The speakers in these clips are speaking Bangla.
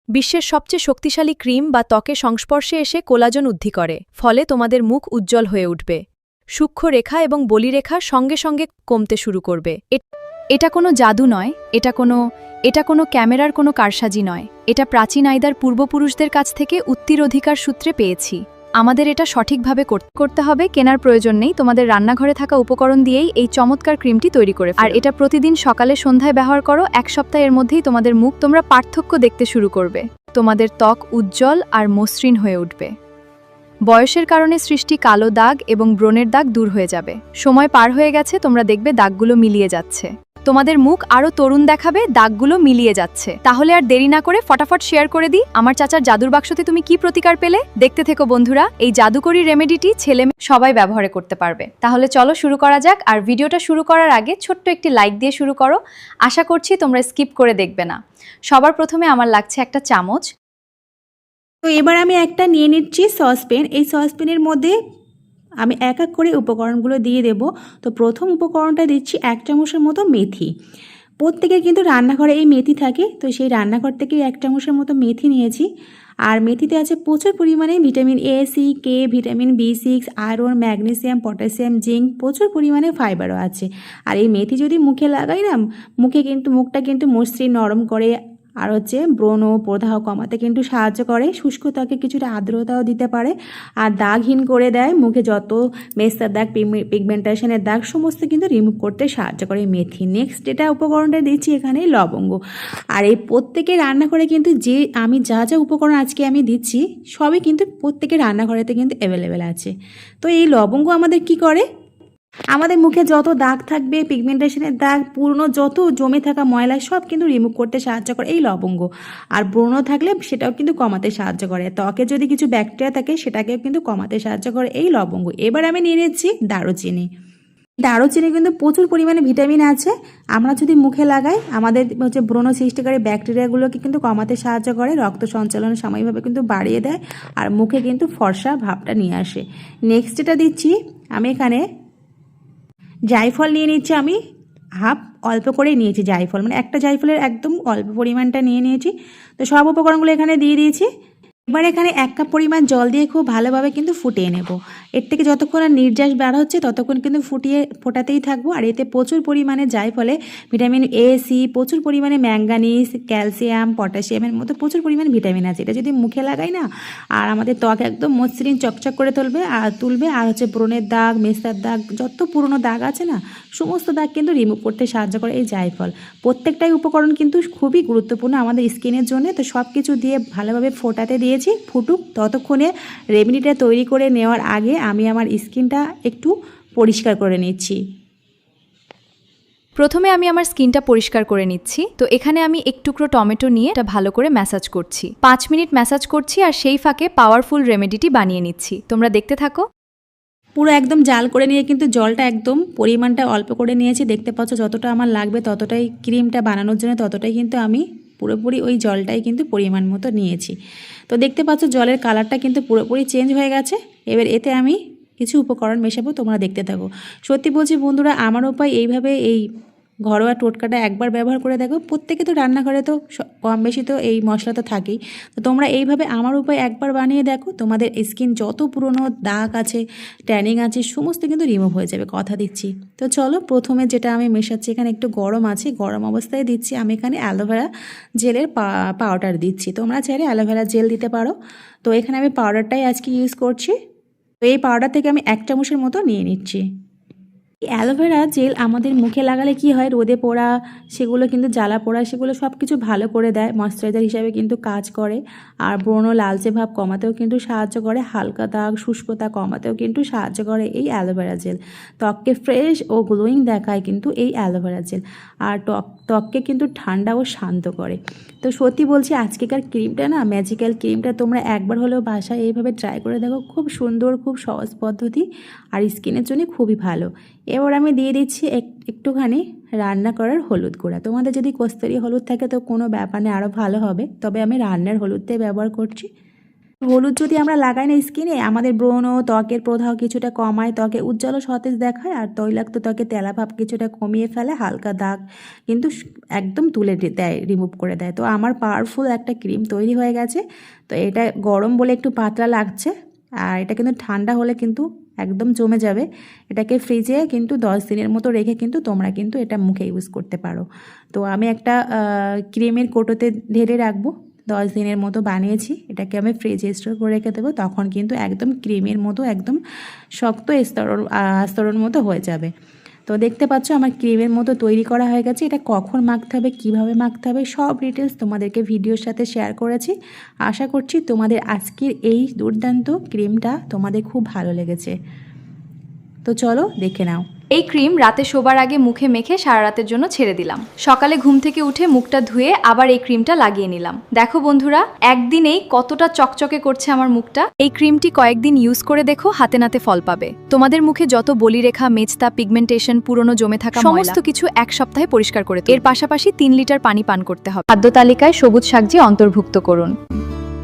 বিশ্বের সবচেয়ে শক্তিশালী ক্রিম বা ত্বকের সংস্পর্শে এসে কোলাজেন উদ্ধি করে, ফলে তোমাদের মুখ উজ্জ্বল হয়ে উঠবে। সূক্ষ্ম রেখা এবং বলিরেখা সঙ্গে সঙ্গে কমতে শুরু করবে। এটা কোনো জাদু নয়, এটা কোনো ক্যামেরার কোনো কারসাজি নয়। এটা প্রাচীন আইদার পূর্বপুরুষদের কাছ থেকে উত্তরাধিকার সূত্রে পেয়েছি। আমাদের এটা সঠিকভাবে করতে হবে, কেনার প্রয়োজন নেই। তোমাদের রান্নাঘরে থাকা উপকরণ দিয়েই এই চমৎকার ক্রিমটি তৈরি করে আর এটা প্রতিদিন সকালে সন্ধ্যায় ব্যবহার করো। এক সপ্তাহের মধ্যেই তোমাদের মুখ তোমরা পার্থক্য দেখতে শুরু করবে। তোমাদের ত্বক উজ্জ্বল আর মসৃণ হয়ে উঠবে। বয়সের কারণে সৃষ্টি কালো দাগ এবং ব্রণের দাগ দূর হয়ে যাবে। সময় পার হয়ে গেছে, তোমরা দেখবে দাগগুলো মিলিয়ে যাচ্ছে। তোমাদের মুখ আরও তরুণ দেখাবে, দাগগুলো মিলিয়ে যাচ্ছে। তাহলে আর দেরি না করে ফটাফট শেয়ার করে দিই আমার চাচার জাদুর বাক্সতে তুমি কি প্রতিকার পেলে। দেখতে থেকো বন্ধুরা, এই জাদুকরি রেমেডিটি ছেলে সবাই ব্যবহার করতে পারবে। তাহলে চলো শুরু করা যাক। আর ভিডিওটা শুরু করার আগে ছোট্ট একটি লাইক দিয়ে শুরু করো। আশা করছি তোমরা স্কিপ করে দেখবে না। সবার প্রথমে আমার লাগছে একটা চামচ। তো এবার আমি একটা নিয়ে নিচ্ছি সসপ্যান। এই সসপ্যানের মধ্যে আমি এক এক করে উপকরণগুলো দিয়ে দেব। তো প্রথম উপকরণটা দিচ্ছি 1 চামচের মতো মেথি। প্রত্যেকের কিন্তু রান্নাঘরে এই মেথি থাকে, তো সেই রান্নাঘর থেকে 1 চামচের মতো মেথি নিয়েছি। আর মেথিতে আছে প্রচুর পরিমাণে vitamin A, C, K, vitamin B6, iron, magnesium, potassium, zinc, প্রচুর পরিমাণে ফাইবারও আছে। আর এই মেথি যদি মুখে লাগাই না, মুখটা কিন্তু মসৃণ নরম করে, আর ব্রণ ও প্রদাহ কমাতে কিন্তু সাহায্য করে। শুষ্ক ত্বকে কিছুটা আর্দ্রতাও দিতে পারে, আর দাগহীন করে দেয়। মুখে যত মেস্তার দাগ, পিগমেন্টেশনের দাগ সমস্ত কিন্তু রিমুভ করতে সাহায্য করে এই মেথি। নেক্সট এটা উপকরণটা দিচ্ছি এখানে লবঙ্গ। আর এই প্রত্যেকের রান্নাঘরে কিন্তু আমি যা যা উপকরণ আজকে আমি দিচ্ছি সবই কিন্তু প্রত্যেকের রান্নাঘরেতে কিন্তু অ্যাভেলেবেল আছে। তো এই লবঙ্গ আমাদের কি করে, আমাদের মুখে যত দাগ থাকবে, পিগমেন্টেশনের দাগ, পুরনো যত জমে থাকা ময়লা সব কিন্তু রিমুভ করতে সাহায্য করে এই লবঙ্গ। আর ব্রণ থাকলে সেটাও কিন্তু কমাতে সাহায্য করে। ত্বকে যদি কিছু ব্যাকটেরিয়া থাকে সেটাকেও কিন্তু কমাতে সাহায্য করে এই লবঙ্গ। এবার আমি নিয়ে নিচ্ছি দারুচিনি। দারুচিনি কিন্তু প্রচুর পরিমাণে ভিটামিন আছে। আমরা যদি মুখে লাগাই আমাদের ব্রণ সৃষ্টিকারী ব্যাকটেরিয়াগুলোকে কিন্তু কমাতে সাহায্য করে, রক্ত সঞ্চালন সাময়িকভাবে কিন্তু বাড়িয়ে দেয়, আর মুখে কিন্তু ফর্সা ভাবটা নিয়ে আসে। নেক্সট যেটা দিচ্ছি আমি এখানে জায়ফল নিয়ে নিচ্ছি। আমি অল্প করে নিয়েছি জায়ফল, মানে একটা জায়ফলের একদম অল্প পরিমাণটা নিয়ে নিয়েছি। তো সব উপকরণগুলো এখানে দিয়ে দিয়েছি। এবার এখানে 1 কাপ পরিমাণ জল দিয়ে খুব ভালোভাবে কিন্তু ফুটিয়ে নেব। এর থেকে যতক্ষণ আর নির্যাস বার হচ্ছে ততক্ষণ কিন্তু ফোটাতেই থাকবো। আর এতে প্রচুর পরিমাণে জায়ফলে ভিটামিন এ, সি, প্রচুর পরিমাণে ম্যাঙ্গানিজ, ক্যালসিয়াম, পটাশিয়ামের মতো প্রচুর পরিমাণে ভিটামিন আছে। এটা যদি মুখে লাগাই না, আর আমাদের ত্বক একদম মসৃণ চকচক করে তুলবে। আর ব্রণের দাগ, মেস্তার দাগ, যত পুরনো দাগ আছে না সমস্ত দাগ কিন্তু রিমুভ করতে সাহায্য করে এই জায়ফল। প্রত্যেকটাই উপকরণ কিন্তু খুবই গুরুত্বপূর্ণ আমাদের স্কিনের জন্য। তো সব কিছু দিয়ে ভালোভাবে ফোটাতে দিয়েছি, ফুটুক। ততক্ষণে রেমেডিটা তৈরি করে নেওয়ার আগে আমি আমার স্কিনটা একটু পরিষ্কার করে নিচ্ছি। প্রথমে আমি আমার স্কিনটা পরিষ্কার করে নিচ্ছি। তো এখানে আমি এক টুকরো টমেটো নিয়ে এটা ভালো করে ম্যাসাজ করছি। 5 মিনিট ম্যাসাজ করছি, আর সেই ফাঁকে পাওয়ারফুল রেমেডিটি বানিয়ে নিচ্ছি। তোমরা দেখতে থাকো। পুরো একদম জাল করে নিয়ে কিন্তু জলটা একদম পরিমাণটা অল্প করে নিয়েছি। দেখতে পাচ্ছ যতটা আমার লাগবে ততটাই, ক্রিমটা বানানোর জন্য ততটাই কিন্তু আমি পুরোপুরি ওই জলটাই কিন্তু পরিমাণ মতো নিয়েছি। তো দেখতে পাচ্ছ জলের কালারটা কিন্তু পুরোপুরি চেঞ্জ হয়ে গেছে। এবার এতে আমি কিছু উপকরণ মেশাবো, তোমরা দেখতে থাকো। সত্যি বলছি বন্ধুরা, আমার উপায় এইভাবে এই ঘরোয়া টোটকাটা একবার ব্যবহার করে দেখো। প্রত্যেকে তো রান্নাঘরে তো কম বেশি তো এই মশলা তো থাকেই। তো তোমরা এইভাবে আমার উপায় একবার বানিয়ে দেখো, তোমাদের স্কিন যত পুরনো দাগ আছে, ট্যানিং আছে, সমস্ত কিন্তু রিমুভ হয়ে যাবে, কথা দিচ্ছি। তো চলো, প্রথমে যেটা আমি মেশাচ্ছি, এখানে একটু গরম আছে, গরম অবস্থায় দিচ্ছি আমি এখানে অ্যালোভেরা জেলের পাউডার দিচ্ছি। তোমরা চাইলে অ্যালোভেরা জেল দিতে পারো। তো এখানে আমি পাউডারটাই আজকে ইউজ করছি। তো এই পাউডার থেকে আমি 1 চামচের মতো নিয়ে নিচ্ছি। অ্যালোভেরা জেল আমাদের মুখে লাগালে কি হয়, রোদে পোড়া সেগুলো কিন্তু জ্বালা পোড়া সেগুলো সব কিছু ভালো করে দেয়, ময়শ্চারাইজার হিসাবে কিন্তু কাজ করে। আর ব্রণ লালচে ভাব কমাতেও কিন্তু সাহায্য করে, হালকা দাগ শুষ্কতা কমাতেও কিন্তু সাহায্য করে এই অ্যালোভেরা জেল। ত্বককে ফ্রেশ ও গ্লোয়িং দেখায় কিন্তু এই অ্যালোভেরা জেল। আর ত্বককে কিন্তু ঠান্ডা ও শান্ত করে। তো সত্যি বলছি, আজকেকার ক্রিমটা না, ম্যাজিক্যাল ক্রিমটা তোমরা একবার হলেও বাসায় এইভাবে ট্রাই করে দেখো। খুব সুন্দর, খুব সহজ পদ্ধতি, আর স্কিনের জন্য খুবই ভালো। এবার আমি দিয়ে দিচ্ছি একটুখানি রান্না করার হলুদ গুঁড়া। তোমাদের যদি কস্তুরি হলুদ থাকে তো কোনো ব্যাপার নেই, আরও ভালো হবে, তবে আমি রান্নার হলুদটাই ব্যবহার করছি। হলুদ যদি আমরা লাগাই না স্কিনে, আমাদের ব্রণ ও ত্বকের প্রদাহ কিছুটা কমায়, ত্বকে উজ্জ্বল ও সতেজ দেখায়, আর তৈলাক্ত ত্বকে তেলাভাব কিছুটা কমিয়ে ফেলে, হালকা দাগ কিন্তু একদম তুলে দেয়, রিমুভ করে দেয়। তো আমার পাওয়ারফুল একটা ক্রিম তৈরি হয়ে গেছে। তো এটা গরম বলে একটু পাতলা লাগছে, আর এটা কিন্তু ঠান্ডা হলে কিন্তু একদম জমে যাবে। এটাকে ফ্রিজে কিন্তু 10 দিনের মতো রেখে কিন্তু তোমরা কিন্তু এটা মুখে ইউজ করতে পারো। তো আমি একটা ক্রিমের কৌটোতে ঢেলে রাখবো। 10 দিনের মতো বানিয়েছি, এটাকে আমি ফ্রিজে স্টোর করে রেখে দেবো। তখন কিন্তু একদম ক্রিমের মতো একদম শক্ত স্তরের মতো হয়ে যাবে। তো দেখতে পাচ্ছ আমার ক্রিমের মতো তৈরি করা হয়ে গেছে। এটা কখন মাখতে হবে, কীভাবে মাখতে হবে, সব ডিটেলস তোমাদেরকে ভিডিওর সাথে শেয়ার করেছি। আশা করছি তোমাদের আজকের এই দুর্দান্ত ক্রিমটা তোমাদের খুব ভালো লেগেছে। তো চলো দেখে নাও। এই ক্রিম রাতে শোবার আগে মুখে মেখে সারা রাতের জন্য ছেড়ে দিলাম। সকালে ঘুম থেকে উঠে মুখটা ধুয়ে আবার এই ক্রিমটা লাগিয়ে নিলাম। দেখো বন্ধুরা, একদিনেই কতটা চকচকে করছে আমার মুখটা। এই ক্রিমটি কয়েকদিন ইউজ করে দেখো, হাতে নাতে ফল পাবে। তোমাদের মুখে যত বলিরেখা, মেচতা, পিগমেন্টেশন, পুরনো জমে থাকা সমস্ত কিছু এক সপ্তাহে পরিষ্কার করে এর পাশাপাশি 3 লিটার পানি পান করতে হবে। খাদ্য তালিকায় সবুজ শাকজি অন্তর্ভুক্ত করুন।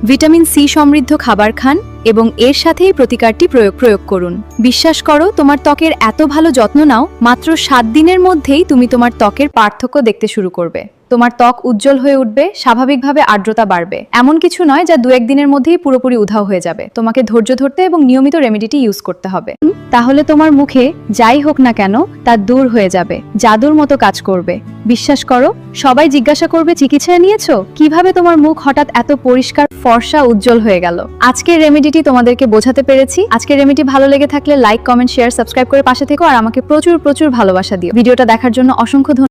ভিটামিন সি সমৃদ্ধ খাবার খান এবং এর সাথেই প্রতিকারটি প্রয়োগ করুন। বিশ্বাস করো, তোমার ত্বকের এত ভালো যত্ন নাও, মাত্র 7 দিনের মধ্যেই তুমি তোমার ত্বকের পার্থক্য দেখতে শুরু করবে। তোমার ত্বক উজ্জ্বল হয়ে উঠবে, স্বাভাবিকভাবে আর্দ্রতা বাড়বে। এমন কিছু নয় যা 2-1 দিনের মধ্যেই পুরোপুরি উধাও হয়ে যাবে। তোমাকে ধৈর্য ধরতে এবং নিয়মিত রেমেডিটি ইউজ করতে হবে। তাহলে তোমার মুখে যাই হোক না কেন তা দূর হয়ে যাবে, জাদুর মতো কাজ করবে। বিশ্বাস করো, সবাই জিজ্ঞাসা করবে চিকিৎসা নিয়েছো, কিভাবে তোমার মুখ হঠাৎ এত পরিষ্কার, ফর্সা, উজ্জ্বল হয়ে গেল। আজকের রেমেডিটি তোমাদেরকে বোঝাতে পেরেছি। আজকের রেমেডি ভালো লেগে থাকলে লাইক, কমেন্ট, শেয়ার, সাবস্ক্রাইব করে পাশে থেকো আর আমাকে প্রচুর প্রচুর ভালোবাসা দিও। ভিডিওটা দেখার জন্য অসংখ্য ধন্যবাদ।